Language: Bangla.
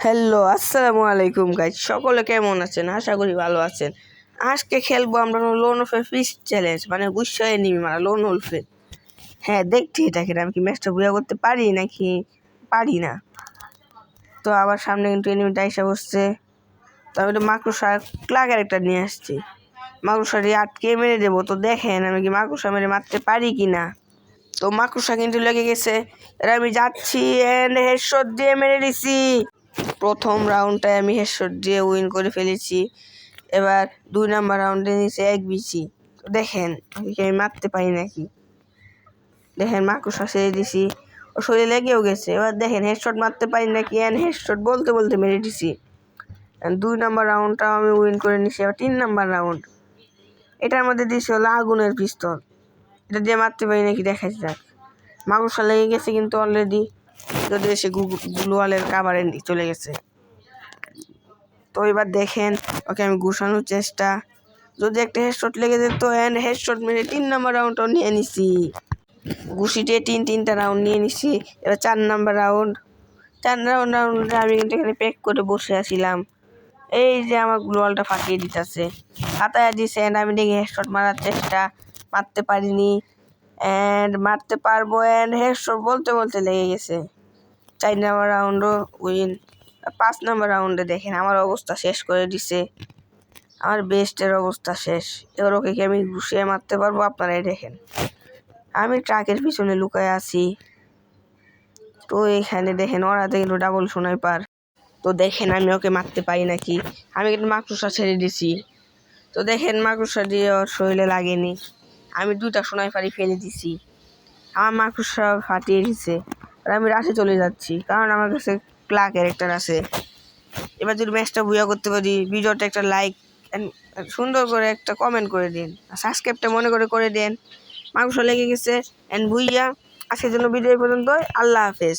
হ্যালো, আসসালামু আলাইকুম গাইজ। সকলে কেমন আছেন? আশা করি ভালো আছেন। আজকে খেলবো আমরা লোন ওলফের ফিশ চ্যালেঞ্জ, মানে গুসায় নিবি মারা লোন ওলফের। হ্যাঁ, দেখছি এটাকে আমি কি ম্যাচটা বুঝা করতে পারি নাকি পারি না। তো আবার সামনে কিন্তু এনিমিটা এসে বসছে। তো আমি তো মাকড়সা ক্লাগের একটা নিয়ে আসছি। মাকড়সাটি আটকে মেরে দেবো। তো দেখেন আমি কি মাকড়সা মেরে মারতে পারি কি না। তো মাকড়সা কিন্তু লেগে গেছে। এবার আমি যাচ্ছি এন্ড হেডশট দিয়ে মেরে দিছি। প্রথম রাউন্ডটায় আমি হেডশট দিয়ে উইন করে ফেলেছি। এবার 2 নাম্বার রাউন্ডে নিচে এক বিচি। দেখেন আমি মারতে পারি নাকি। দেখেন মাকড়সা ছেড়ে দিছি, ও শরীরে লেগেও গেছে। এবার দেখেন হেডশট মারতে পারি নাকি। হেডশট বলতে বলতে মেরে দিছি। 2 নাম্বার রাউন্ডটাও আমি উইন করে নিছি। এবার 3 নাম্বার রাউন্ড, এটার মধ্যে দিছি হলো আগুনের পিস্তল। এটা দিয়ে মারতে পারি নাকি দেখা যাক। মাকড়সা লেগে গেছে কিন্তু অলরেডি, যদি এসে গ্লুয়ালের কাভারে চলে গেছে। তো এবার দেখেন ওকে আমি ঘুষানোর চেষ্টা, যদি একটা হেডশট লেগে যেত হেডশট মেরে 3 নাম্বার রাউন্ডটাও নিয়ে নিছি। ঘুষিতে তিনটা রাউন্ড নিয়ে নিছি। এবার 4 নাম্বার রাউন্ড। 4 রাউন্ডে আমি কিন্তু এখানে প্যাক করে বসে আছিলাম। এই যে আমার গ্লোয়ালটা ফাটিয়ে দিতেছে, হাতায় দিছে। আমি দেখি হেডশট মারার চেষ্টা, মারতে পারিনি। মারতে পারবো। হেডশট বলতে বলতে লেগে গেছে। 4 নাম্বার রাউন্ডও উইন। 5 নাম্বার রাউন্ডে দেখেন আমার অবস্থা শেষ করে দিছে। আমার বেস্টের অবস্থা শেষ। এবার ওকে কি আমি ঘুষিয়ে মারতে পারবো? আপনারাই দেখেন। আমি ট্রাকের পিছনে লুকায় আছি। তো এখানে দেখেন ওরাতে কিন্তু ডাবল স্নাইপার। তো দেখেন আমি ওকে মারতে পারি নাকি। আমি কিন্তু মাকড়সা ছেড়ে দিছি। তো দেখেন মাকড়সা দিয়ে ওর শরীরে লাগেনি। আমি 2টা স্নাইপারই ফেলে দিছি। আমার মাকড়সা ফাটিয়ে দিছে। আর আমি রাশে চলে যাচ্ছি, কারণ আমার কাছে ক্লাক ক্যারেক্টার আছে। এবার যদি ম্যাচটা বুয়া করতে পারি, ভিডিওটা একটা লাইক সুন্দর করে একটা কমেন্ট করে দিন, সাবস্ক্রাইবটা মনে করে দেন। মাংস লেগে গেছে বুইয়া। আজকের জন্য ভিডিও পর্যন্ত। আল্লাহ হাফেজ।